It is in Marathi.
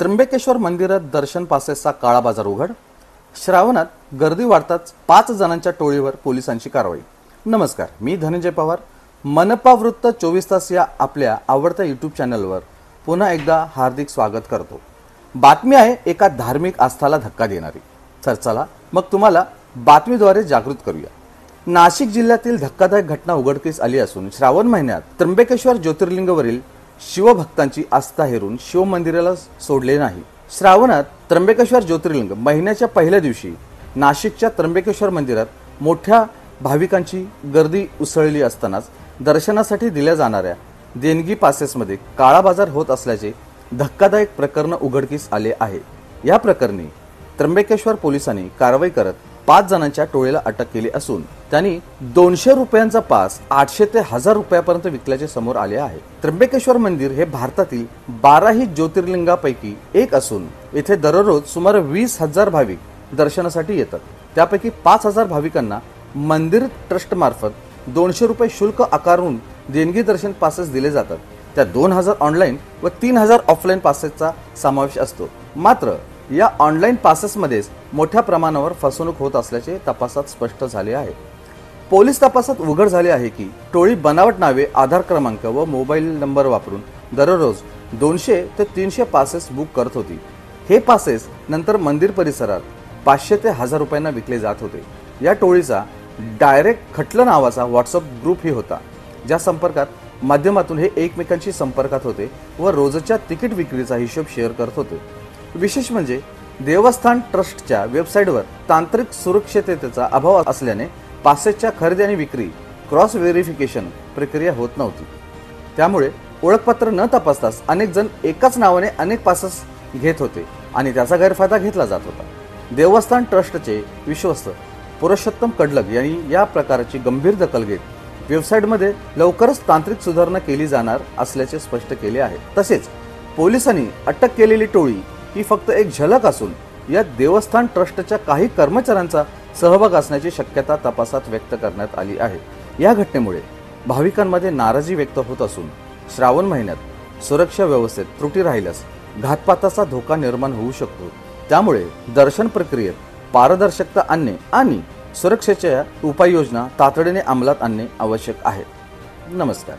त्र्यंबकेश्वर मंदिरात दर्शन पासेसचा काळा बाजार उघड. श्रावणात गर्दी वाढताच 5 जणांच्या टोळीवर पोलिसांची कारवाई. नमस्कार, मी धनंजय पवार. मनपा वृत्त 24 तास या आपल्या आवडत्या यूट्यूब चॅनलवर पुन्हा एकदा हार्दिक स्वागत करतो. बातमी आहे एका धार्मिक आस्थाला धक्का देणारी. तर चला मग तुम्हाला बातमीद्वारे जागृत करूया. नाशिक जिल्ह्यातील धक्कादायक घटना उघडकीस आली असून श्रावण महिन्यात त्र्यंबकेश्वर ज्योतिर्लिंगवरील शिवभक्तांची आस्था हेरून शिव मंदिराला सोडले नाही. श्रावणात त्र्यंबकेश्वर ज्योतिर्लिंग महिन्याच्या पहिल्या दिवशी नाशिकच्या त्र्यंबकेश्वर मंदिरात मोठ्या भाविकांची गर्दी उसळली असतानाच दर्शनासाठी दिल्या जाणाऱ्या देणगी पासेसमध्ये काळा बाजार होत असल्याचे धक्कादायक प्रकरण उघडकीस आले आहे. या प्रकरणी त्र्यंबकेश्वर पोलिसांनी कारवाई करत 5 जणांच्या टोळीला अटक केली असून त्यांनी 200 रुपयांचा पास 800 ते 1000 रुपयापर्यंत विकल्याचे समोर आले आहे. त्र्यंबकेश्वर मंदिर हे भारतातील 12 ज्योतिर्लिंगापैकी एक असून येथे दररोज सुमारे 20,000 भाविक दर्शनासाठी येतात. त्यापैकी 5,000 भाविकांना मंदिर ट्रस्ट मार्फत 200 रुपये शुल्क आकारून देणगी दर्शन पासेस दिले जातात. त्या 2,000 ऑनलाईन व 3,000 ऑफलाईन पासेसचा समावेश असतो. मात्र या ऑनलाईन पासेसमध्येच मोठ्या प्रमाणावर फसवणूक होत असल्याचे तपासात स्पष्ट झाले आहे. पोलीस तपासात उघड झाले आहे की टोळी बनावट नावे, आधार क्रमांक व मोबाईल नंबर वापरून दररोज 200 ते 300 पासेस बुक करत होती. हे पासेस नंतर मंदिर परिसरात 500 ते 1000 रुपयांना विकले जात होते. या टोळीचा डायरेक्ट खटलं नावाचा व्हॉट्सअप ग्रुपही होता, ज्या संपर्कात माध्यमातून हे एकमेकांशी संपर्कात होते व रोजच्या तिकीट विक्रीचा हिशोब शेअर करत होते. विशेष म्हणजे देवस्थान ट्रस्टच्या वेबसाईटवर तांत्रिक सुरक्षिततेचा अभाव असल्याने पासेसच्या खरेदी आणि विक्री क्रॉस व्हेरिफिकेशन प्रक्रिया होत नव्हती. त्यामुळे ओळखपत्र न तपासताच अनेक जण एकाच नावाने अनेक पासेस घेत होते आणि त्याचा गैरफायदा घेतला जात होता. देवस्थान ट्रस्टचे विश्वस्त पुरुषोत्तम कडलग यांनी या प्रकारची गंभीर दखल घेत वेबसाईटमध्ये लवकरच तांत्रिक सुधारणा केली जाणार असल्याचे स्पष्ट केले आहे. तसेच पोलिसांनी अटक केलेली टोळी ही फक्त एक झलक असून यात देवस्थान ट्रस्टच्या काही कर्मचाऱ्यांचा सहभाग असण्याची शक्यता तपासात व्यक्त करण्यात आली आहे. या घटनेमुळे भाविकांमध्ये नाराजी व्यक्त होत असून श्रावण महिन्यात सुरक्षा व्यवस्थेत त्रुटी राहिल्यास घातपाताचा धोका निर्माण होऊ शकतो. त्यामुळे दर्शन प्रक्रियेत पारदर्शकता आणणे आणि सुरक्षेच्या उपाययोजना तातडीने अंमलात आणणे आवश्यक आहे. नमस्कार.